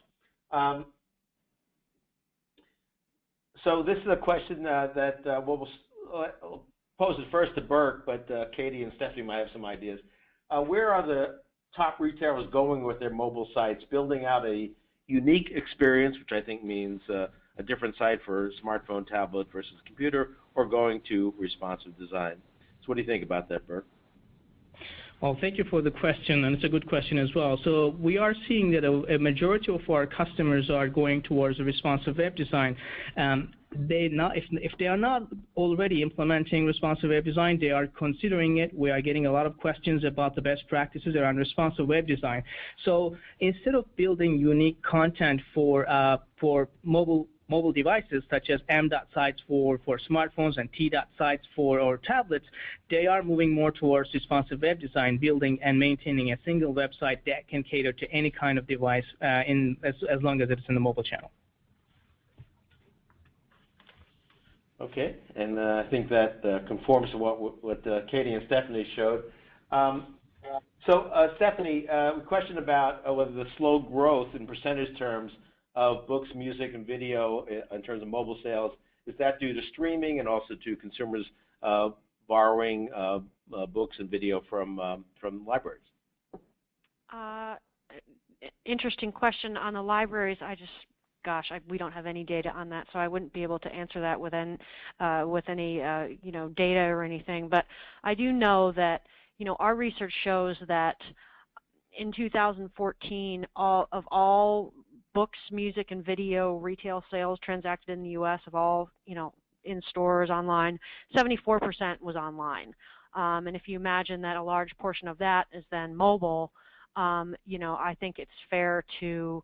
So this is a question that we'll pose it first to Burke, but Katie and Stephanie might have some ideas. Where are the top retailers going with their mobile sites, building out a unique experience, which I think means a different site for smartphone, tablet versus computer, or going to responsive design? So what do you think about that, Burke? Well, thank you for the question, and it's a good question as well. So we are seeing that a majority of our customers are going towards a responsive web design. If they are not already implementing responsive web design, they are considering it. We are getting a lot of questions about the best practices around responsive web design. So instead of building unique content for mobile devices such as M.dot sites for smartphones and T.dot sites for our tablets, they are moving more towards responsive web design, building and maintaining a single website that can cater to any kind of device as long as it's in the mobile channel. Okay, and I think that conforms to what Katie and Stephanie showed. So Stephanie, a question about whether the slow growth in percentage terms of books, music, and video in terms of mobile sales, is that due to streaming and also to consumers borrowing books and video from libraries? Interesting question on the libraries. We don't have any data on that, so I wouldn't be able to answer that with any data or anything. But I do know that our research shows that in 2014, all books, music, and video retail sales transacted in the U.S. of all in stores, online, 74% was online. And if you imagine that a large portion of that is then mobile, I think it's fair to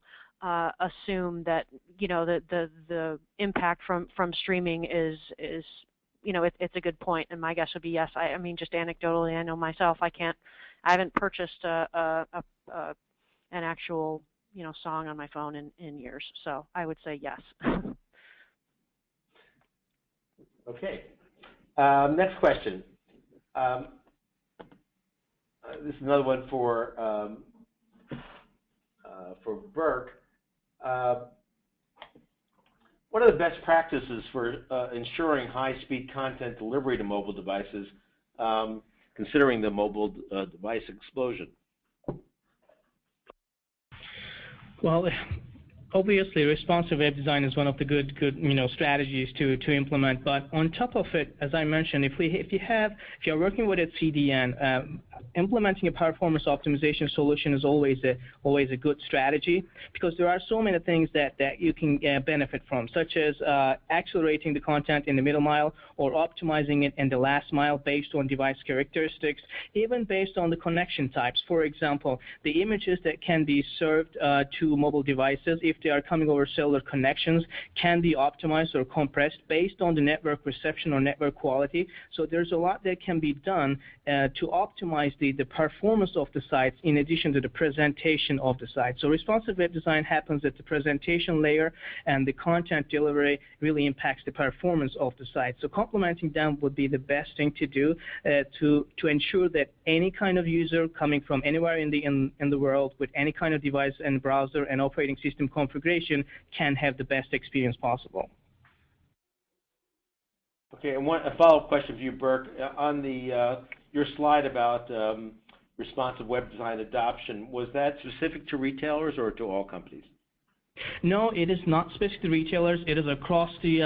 assume that the impact from streaming is it's a good point, and my guess would be yes. I mean, just anecdotally, I know myself, I haven't purchased an actual song on my phone in years, so I would say yes. Okay. Next question. This is another one for Burke. What are the best practices for ensuring high-speed content delivery to mobile devices, considering the mobile device explosion? Well, obviously, responsive web design is one of the good strategies to implement. But on top of it, as I mentioned, if you're working with a CDN, implementing a performance optimization solution is always a good strategy, because there are so many things that you can benefit from, such as accelerating the content in the middle mile or optimizing it in the last mile based on device characteristics, even based on the connection types. For example, the images that can be served to mobile devices, if they are coming over cellular connections, can be optimized or compressed based on the network reception or network quality. So there's a lot that can be done to optimize the performance of the sites in addition to the presentation of the site. So responsive web design happens at the presentation layer, and the content delivery really impacts the performance of the site. So complementing them would be the best thing to do to ensure that any kind of user coming from anywhere in the world with any kind of device and browser and operating system configuration can have the best experience possible. Okay, and a follow-up question for you, Burke. On your slide about responsive web design adoption, was that specific to retailers or to all companies? No, it is not specific to retailers. It is across the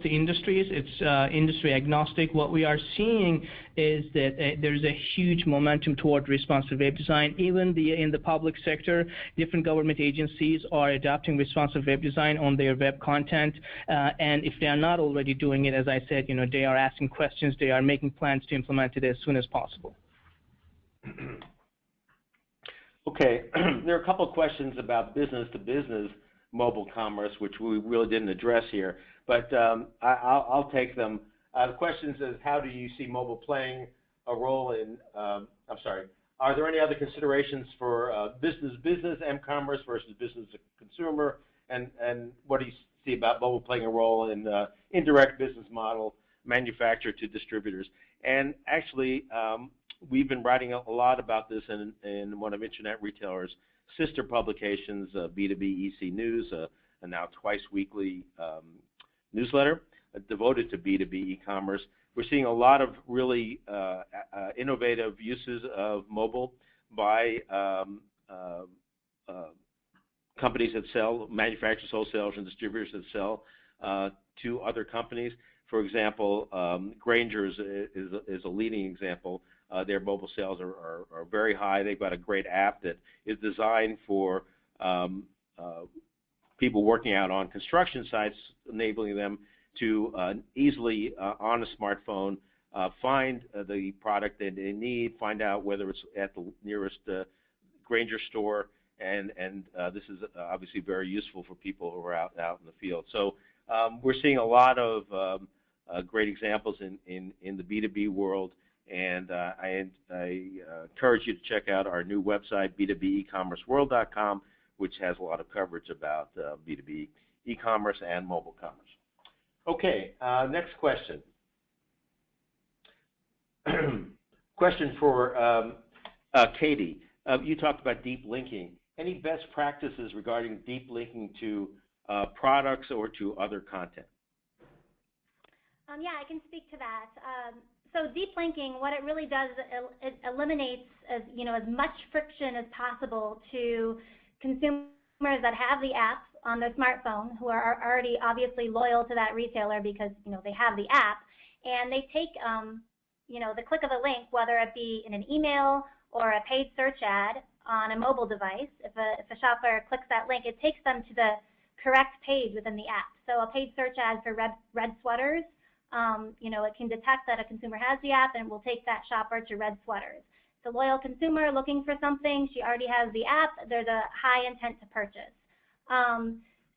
industries. It's industry agnostic. What we are seeing is that there's a huge momentum toward responsive web design. Even in the public sector, different government agencies are adopting responsive web design on their web content. And if they are not already doing it, as I said, they are asking questions. They are making plans to implement it as soon as possible. Okay, there are a couple of questions about business-to-business mobile commerce, which we really didn't address here, but I'll take them. The question says, how do you see mobile playing a role in, Are there any other considerations for business m-commerce versus business to consumer, and what do you see about mobile playing a role in indirect business model, manufacturer to distributors? And actually, we've been writing a lot about this in one of Internet Retailer's sister publications, B2B EC News, a now twice weekly newsletter devoted to B2B e-commerce. We're seeing a lot of really innovative uses of mobile by companies that sell, manufacturers, wholesalers, and distributors that sell to other companies. For example, Grainger's is a leading example. Their mobile sales are very high. They've got a great app that is designed for people working out on construction sites, enabling them to easily, on a smartphone, find the product that they need, find out whether it's at the nearest Grainger store, and this is obviously very useful for people who are out in the field. So we're seeing a lot of great examples in the B2B world, and I encourage you to check out our new website, b2becommerceworld.com, which has a lot of coverage about B2B e-commerce and mobile commerce. Okay, next question. Question for Katie. You talked about deep linking. Any best practices regarding deep linking to products or to other content? Yeah, I can speak to that. So deep linking, what it really does, it eliminates as much friction as possible to consumers that have the app on their smartphone, who are already obviously loyal to that retailer because they have the app, and they take the click of a link, whether it be in an email or a paid search ad on a mobile device. If a shopper clicks that link, it takes them to the correct page within the app. So a paid search ad for red sweaters, it can detect that a consumer has the app and will take that shopper to red sweaters. The loyal consumer looking for something, she already has the app, there's a high intent to purchase.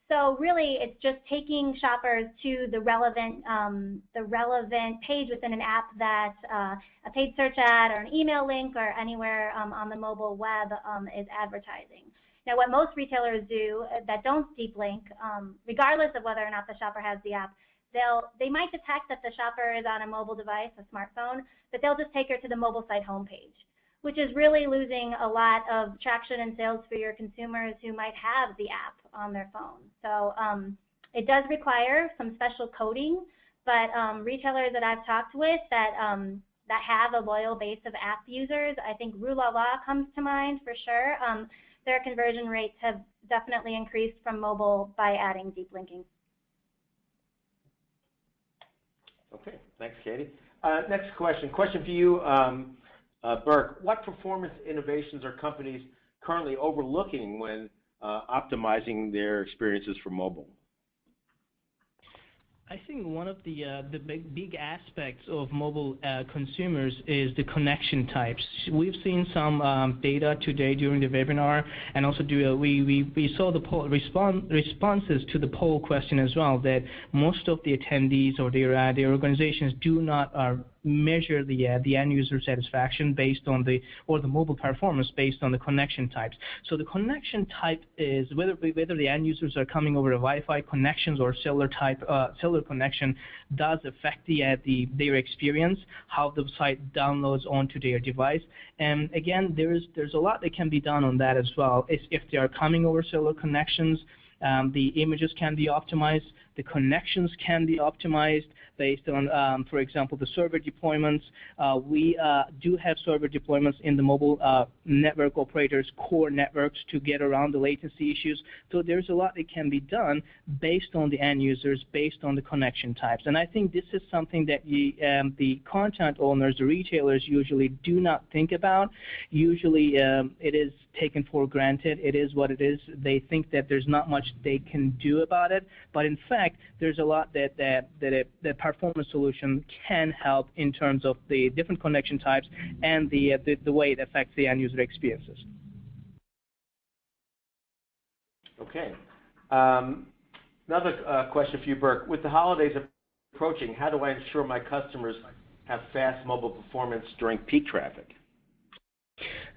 So really, it's just taking shoppers to the relevant page within an app that a paid search ad or an email link or anywhere on the mobile web is advertising. Now, what most retailers do that don't deep link, regardless of whether or not the shopper has the app, they might detect that the shopper is on a mobile device, a smartphone, but they'll just take her to the mobile site homepage, which is really losing a lot of traction and sales for your consumers who might have the app on their phone. So it does require some special coding, but retailers that I've talked with that have a loyal base of app users, I think Rue La La comes to mind for sure. Their conversion rates have definitely increased from mobile by adding deep linking. Okay, thanks, Katie. Next question. Question for you, Burke. What performance innovations are companies currently overlooking when optimizing their experiences for mobile? I think one of the big aspects of mobile consumers is the connection types. We've seen some data today during the webinar, and also we saw the poll responses to the poll question as well, that most of the attendees or their organizations do not measure the end user satisfaction based on the mobile performance based on the connection types. So the connection type is whether the end users are coming over a Wi-Fi connections or cellular connection does affect their experience, how the site downloads onto their device. And again, there's a lot that can be done on that as well. If they are coming over cellular connections, the images can be optimized, the connections can be optimized based on, for example, the server deployments. We do have server deployments in the mobile network operators' core networks to get around the latency issues. So there's a lot that can be done based on the end users, based on the connection types. And I think this is something that the content owners, the retailers, usually do not think about. Usually it is taken for granted. It is what it is. They think that there's not much they can do about it. But in fact, there's a lot that a performance solution can help in terms of the different connection types and the way it affects the end user experiences. Okay. Another question for you, Burke. With the holidays approaching, how do I ensure my customers have fast mobile performance during peak traffic?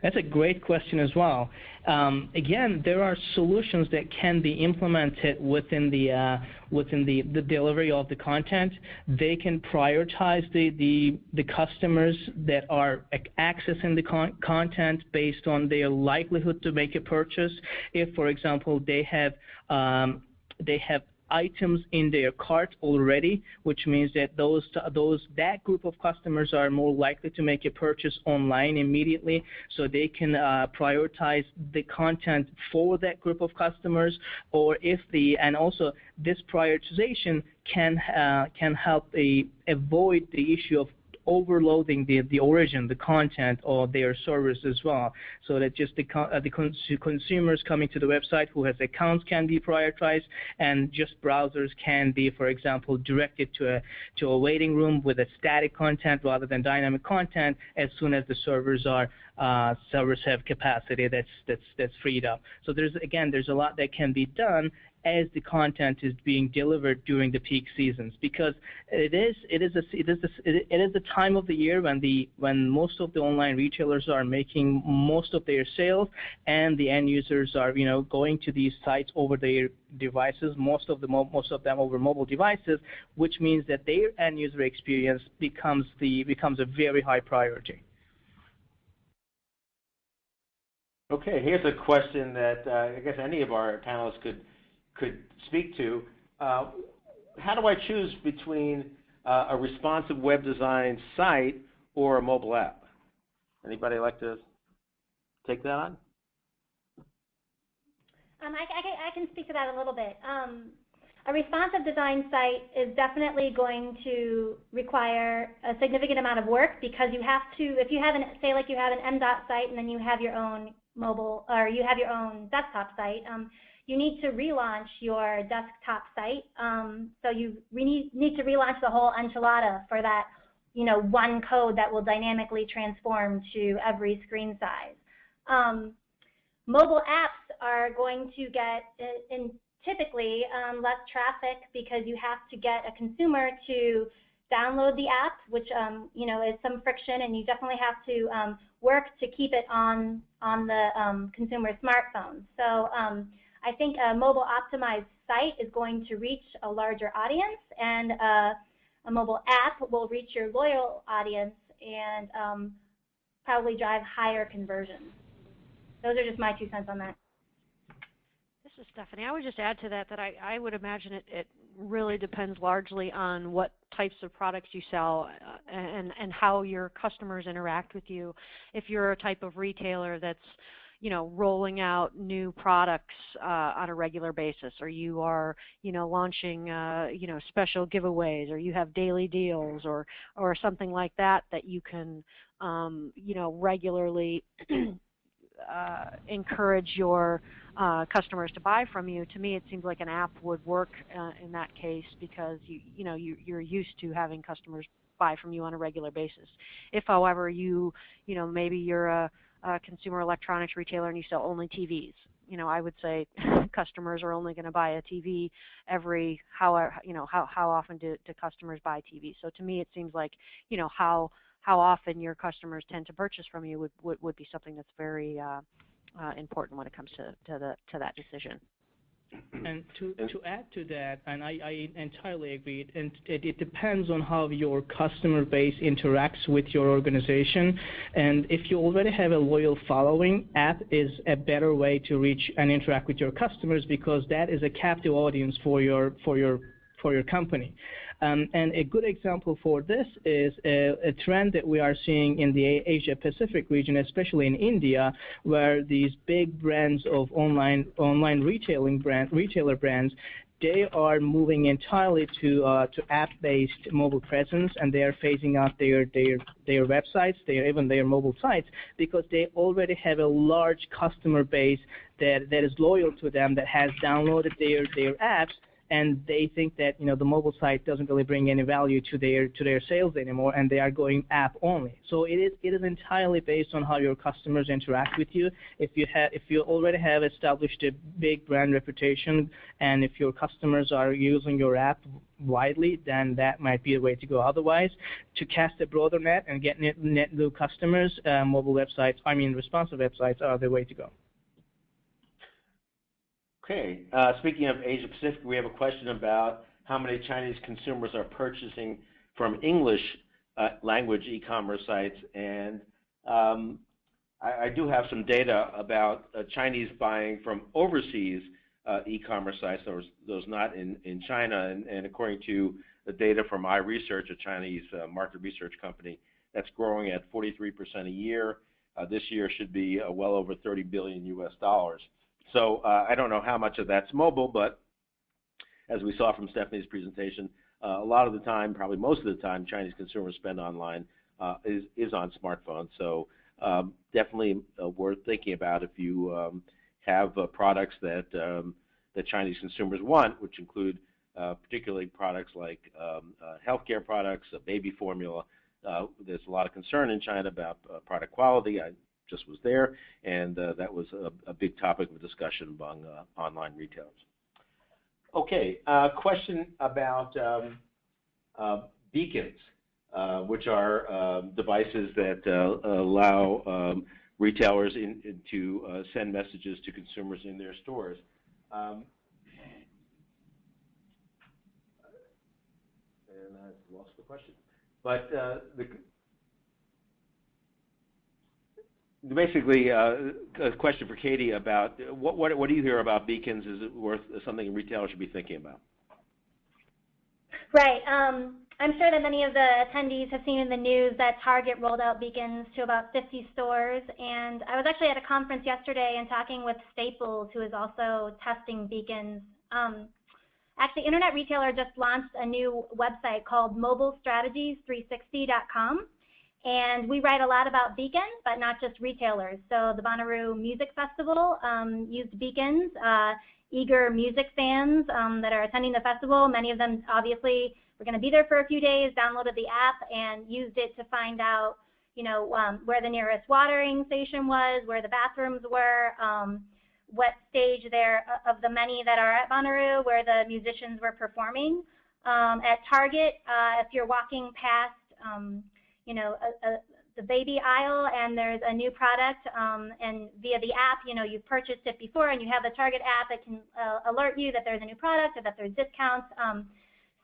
That's a great question as well. Again, there are solutions that can be implemented within the delivery of the content. They can prioritize the customers that are accessing the content based on their likelihood to make a purchase. If, for example, they have items in their cart already, which means that that group of customers are more likely to make a purchase online immediately, so they can prioritize the content for that group of customers. Or and also this prioritization can help avoid the issue of overloading the origin, the content of their servers as well, so that just the consumers coming to the website who has accounts can be prioritized, and just browsers can be, for example, directed to a waiting room with a static content rather than dynamic content as soon as the servers have capacity that's freed up. So there's a lot that can be done as the content is being delivered during the peak seasons, because it is the time of the year when most of the online retailers are making most of their sales, and the end users are going to these sites over their devices, most of them over mobile devices, which means that their end user experience becomes a very high priority. Okay, here's a question that I guess any of our panelists could speak to. How do I choose between a responsive web design site or a mobile app? Anybody like to take that on? I can speak to that a little bit. A responsive design site is definitely going to require a significant amount of work, because you have to, if you have say like you have an M.dot site and then you have your own mobile, or you have your own desktop site, you need to relaunch your desktop site. So you need to relaunch the whole enchilada for that, one code that will dynamically transform to every screen size. Mobile apps are going to get typically less traffic, because you have to get a consumer to download the app, which is some friction, and you definitely have to work to keep it on the consumer smartphone. So I think a mobile optimized site is going to reach a larger audience, and a mobile app will reach your loyal audience and probably drive higher conversions. Those are just my 2 cents on that. This is Stephanie. I would just add to that I would imagine it really depends largely on what types of products you sell and how your customers interact with you. If you're a type of retailer that's rolling out new products on a regular basis, or you are, launching, special giveaways, or you have daily deals, or something like that you can, regularly encourage your customers to buy from you. To me, it seems like an app would work in that case, because you're used to having customers buy from you on a regular basis. If, however, maybe you're a consumer electronics retailer and you sell only TVs, I would say customers are only going to buy a TV every how often do customers buy TVs? So to me, it seems like how often your customers tend to purchase from you would be something that's very important when it comes to that decision. And to add to that, and I entirely agree, and it depends on how your customer base interacts with your organization. And if you already have a loyal following, app is a better way to reach and interact with your customers, because that is a captive audience for your company. And a good example for this is a trend that we are seeing in the Asia Pacific region, especially in India, where these big brands of online retailer brands, they are moving entirely to app-based mobile presence, and they are phasing out their websites, even their mobile sites, because they already have a large customer base that is loyal to them, that has downloaded their apps, and they think that the mobile site doesn't really bring any value to their sales anymore, and they are going app only. So it is entirely based on how your customers interact with you. If you already have established a big brand reputation, and if your customers are using your app widely, then that might be the way to go. Otherwise, to cast a broader net and get net new customers, responsive websites are the way to go. Okay. Speaking of Asia Pacific, we have a question about how many Chinese consumers are purchasing from English language e-commerce sites, and I do have some data about Chinese buying from overseas e-commerce sites, those not in China, and according to the data from iResearch, a Chinese market research company, that's growing at 43% a year. This year should be well over $30 billion US. So I don't know how much of that's mobile, but as we saw from Stephanie's presentation, a lot of the time, probably most of the time, Chinese consumers spend online is on smartphones. So definitely worth thinking about if you have products that Chinese consumers want, which include particularly products like healthcare products, baby formula. There's a lot of concern in China about product quality. I just was there, and that was a big topic of discussion among online retailers. Okay, question about beacons, which are devices that allow retailers to send messages to consumers in their stores. And I've lost the question. But basically, a question for Katie about what do you hear about beacons? Is it worth something retailers should be thinking about? Right. I'm sure that many of the attendees have seen in the news that Target rolled out beacons to about 50 stores. And I was actually at a conference yesterday and talking with Staples, who is also testing beacons. Actually, Internet Retailer just launched a new website called mobilestrategies360.com. And we write a lot about beacons, but not just retailers. So the Bonnaroo Music Festival used beacons. Eager music fans that are attending the festival, many of them obviously were going to be there for a few days, downloaded the app and used it to find out, where the nearest watering station was, where the bathrooms were, what stage there of the many that are at Bonnaroo, where the musicians were performing. At Target, if you're walking past, the baby aisle and there's a new product, and via the app, you've purchased it before and you have the Target app that can alert you that there's a new product or that there's discounts.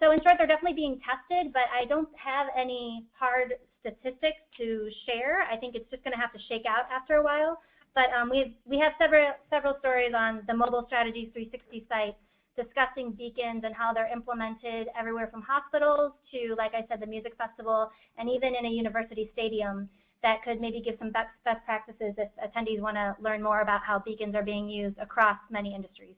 So in short, they're definitely being tested, but I don't have any hard statistics to share. I think it's just going to have to shake out after a while. But we have several stories on the Mobile Strategies 360 site discussing beacons and how they're implemented everywhere from hospitals to, like I said, the music festival, and even in a university stadium that could maybe give some best practices if attendees want to learn more about how beacons are being used across many industries.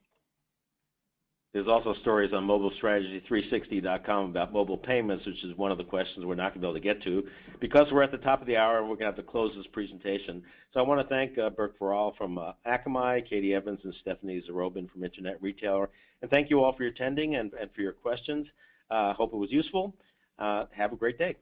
There's also stories on mobilestrategy360.com about mobile payments, which is one of the questions we're not going to be able to get to because we're at the top of the hour and we're going to have to close this presentation. So I want to thank Burke Farall from Akamai, Katie Evans, and Stephanie Zarobin from Internet Retailer. And thank you all for your attending and for your questions. Hope it was useful. Have a great day.